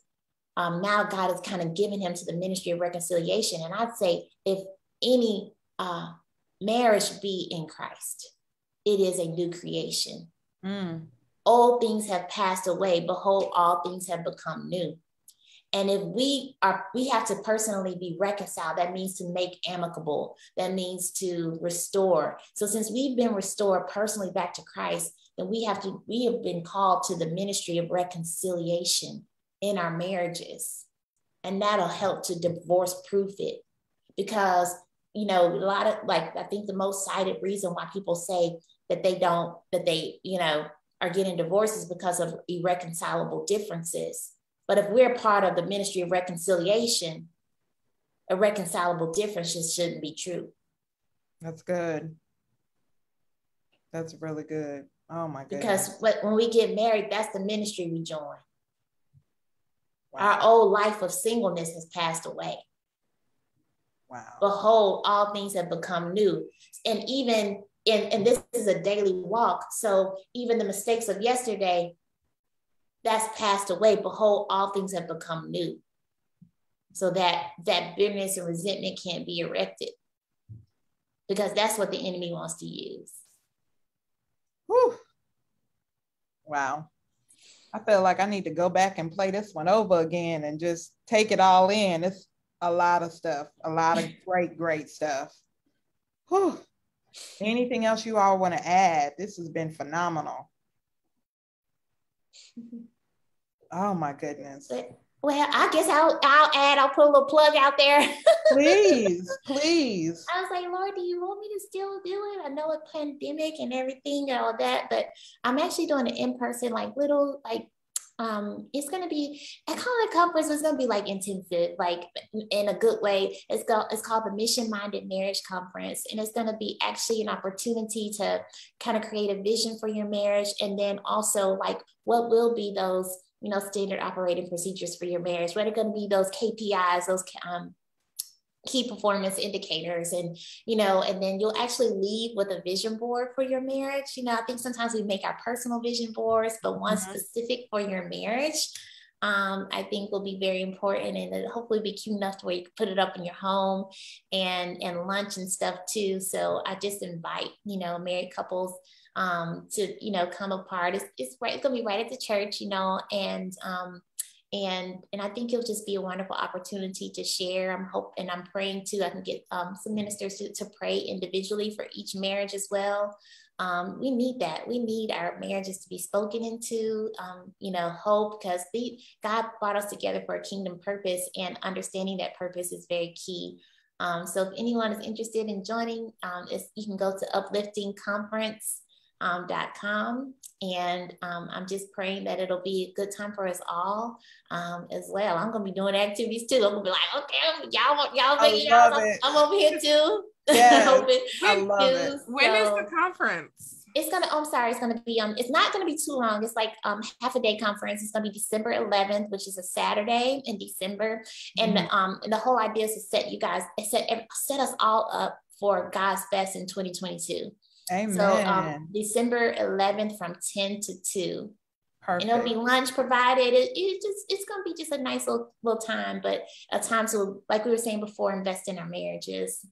now God has kind of given him to the ministry of reconciliation. And I'd say, if any marriage be in Christ, it is a new creation. Old things have passed away. Behold, all things have become new. And if we have to personally be reconciled. That means to make amicable. That means to restore. So since we've been restored personally back to Christ, then we have been called to the ministry of reconciliation in our marriages. And that'll help to divorce proof it. Because, a lot of, I think the most cited reason why people say that they are getting divorced is because of irreconcilable differences. But if we're part of the ministry of reconciliation, irreconcilable differences shouldn't be true. That's good. That's really good. Oh my goodness. Because when we get married, that's the ministry we join. Wow. Our old life of singleness has passed away. Wow. Behold, all things have become new. And even and this is a daily walk. So even the mistakes of yesterday, that's passed away. Behold, all things have become new. So that bitterness and resentment can't be erected, because that's what the enemy wants to use. Whew. Wow. I feel like I need to go back and play this one over again and just take it all in. It's a lot of stuff, a lot of great stuff. Whew. Anything else you all want to add? This has been phenomenal. Oh my goodness. Well, I guess I'll put a little plug out there. Please. I was like, Lord, do you want me to still do it? I know it's pandemic and everything and all that, but I'm actually doing an in-person, it's going to be, I call it a conference, it's going to be intensive, in a good way. It's called the Mission Minded Marriage Conference. And it's going to be actually an opportunity to kind of create a vision for your marriage. And then also what will be those, standard operating procedures for your marriage? What are going to be those KPIs, those key performance indicators, and then you'll actually leave with a vision board for your marriage. I think sometimes we make our personal vision boards, but one specific for your marriage, I think will be very important, and it'll hopefully be cute enough to where you can put it up in your home and lunch and stuff too. So I just invite, married couples to, come apart. It's right. It's going to be right at the church, and I think it'll just be a wonderful opportunity to share. I'm praying too. I can get some ministers to pray individually for each marriage as well. We need that. We need our marriages to be spoken into, hope, because God brought us together for a kingdom purpose, and understanding that purpose is very key. So if anyone is interested in joining, you can go to upliftingconference.com. And I'm just praying that it'll be a good time for us all as well. I'm going to be doing activities too. I'm going to be like, okay, y'all make it. I'm over here too. Yes, I love it. When is the conference? It's going to be, it's not going to be too long. It's half a day conference. It's going to be December 11th, which is a Saturday in December. And the whole idea is to set us all up for God's best in 2022. Amen. So December 11th from 10 to 2. Perfect. And it'll be lunch provided. It's going to be just a nice little time, but a time to, like we were saying before, invest in our marriages.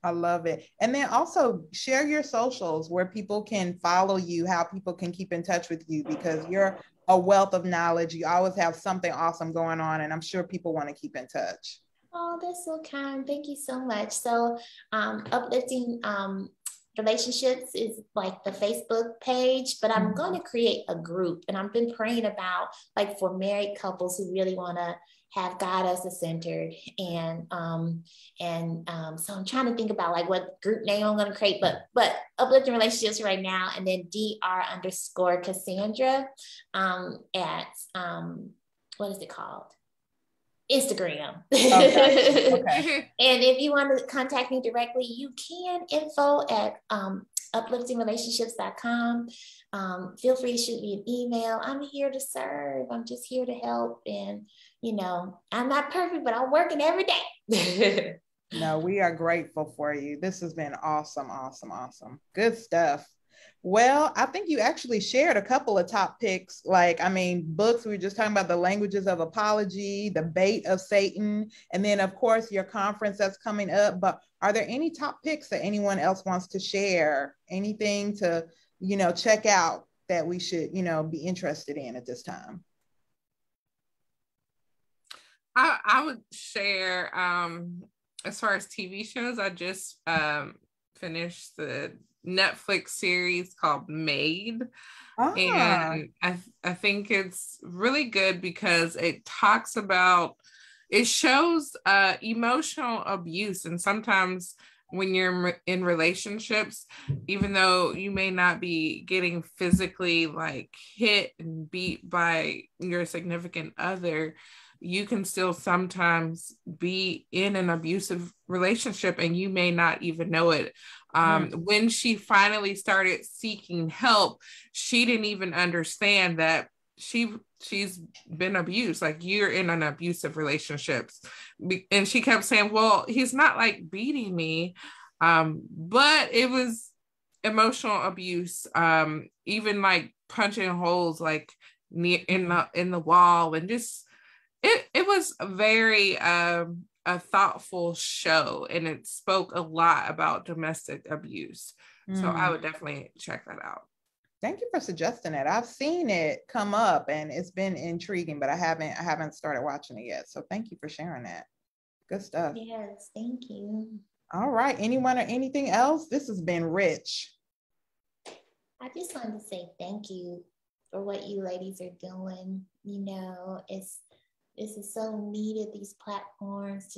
I love it. And then also share your socials where people can follow you, how people can keep in touch with you, because you're a wealth of knowledge. You always have something awesome going on, and I'm sure people want to keep in touch. Oh, that's so kind. Thank you so much. So Uplifting Relationships is the Facebook page, but I'm going to create a group, and I've been praying about for married couples who really want to have God as the center. And so I'm trying to think about what group name I'm going to create, but Uplifting Relationships right now, and then Dr.Cassandra at what is it called? Instagram. Okay. And if you want to contact me directly, you can. Info at upliftingrelationships.com. Feel free to shoot me an email. I'm here to serve. I'm just here to help. And, I'm not perfect, but I'm working every day. No, we are grateful for you. This has been awesome. Good stuff. Well, I think you actually shared a couple of top picks, books. We were just talking about The Languages of Apology, The Bait of Satan, and then of course your conference that's coming up. But are there any top picks that anyone else wants to share? Anything to, check out that we should, be interested in at this time? I would share as far as TV shows, I just finished the Netflix series called Made. And I think it's really good because it shows emotional abuse. And sometimes when you're in relationships, even though you may not be getting physically like hit and beat by your significant other, you can still sometimes be in an abusive relationship and you may not even know it. When she finally started seeking help, she didn't even understand that she's been abused. Like, you're in an abusive relationships. And she kept saying, well, he's not like beating me. But it was emotional abuse, even like punching holes like in the wall, and just it was a very a thoughtful show, and it spoke a lot about domestic abuse. So I would definitely check that out. Thank you for suggesting it. I've seen it come up and it's been intriguing, but I haven't started watching it yet. So thank you for sharing that. Good stuff. Yes, thank you. All right. Anyone or anything else? This has been rich. I just wanted to say thank you for what you ladies are doing. You know, this is so needed, these platforms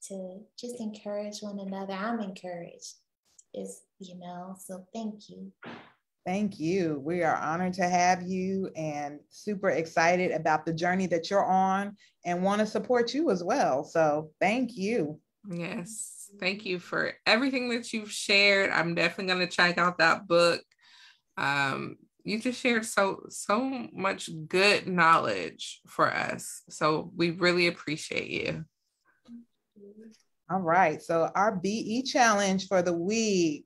to just encourage one another. I'm encouraged, so thank you. Thank you. We are honored to have you and super excited about the journey that you're on and want to support you as well. So thank you. Yes. Thank you for everything that you've shared. I'm definitely going to check out that book. You just shared so much good knowledge for us. So we really appreciate you. All right. So our BE challenge for the week.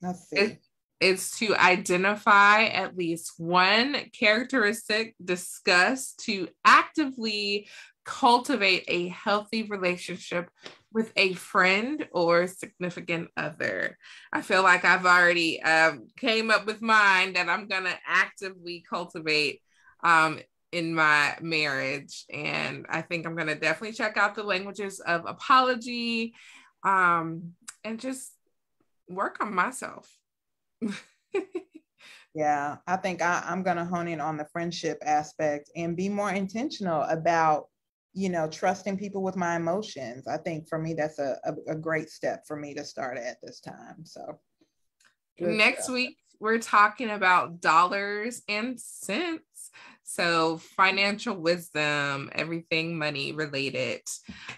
Let's see. It's to identify at least one characteristic discussed to actively cultivate a healthy relationship with a friend or significant other. I feel like I've already came up with mine that I'm going to actively cultivate in my marriage. And I think I'm going to definitely check out the languages of apology and just work on myself. Yeah, I think I'm going to hone in on the friendship aspect and be more intentional about, trusting people with my emotions. I think for me, that's a great step for me to start at this time. So next week, we're talking about dollars and cents. So financial wisdom, everything money related.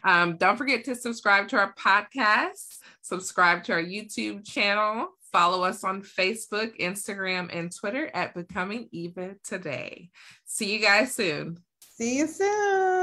Don't forget to subscribe to our podcast, subscribe to our YouTube channel, follow us on Facebook, Instagram, and Twitter at Becoming Eva Today. See you guys soon. See you soon.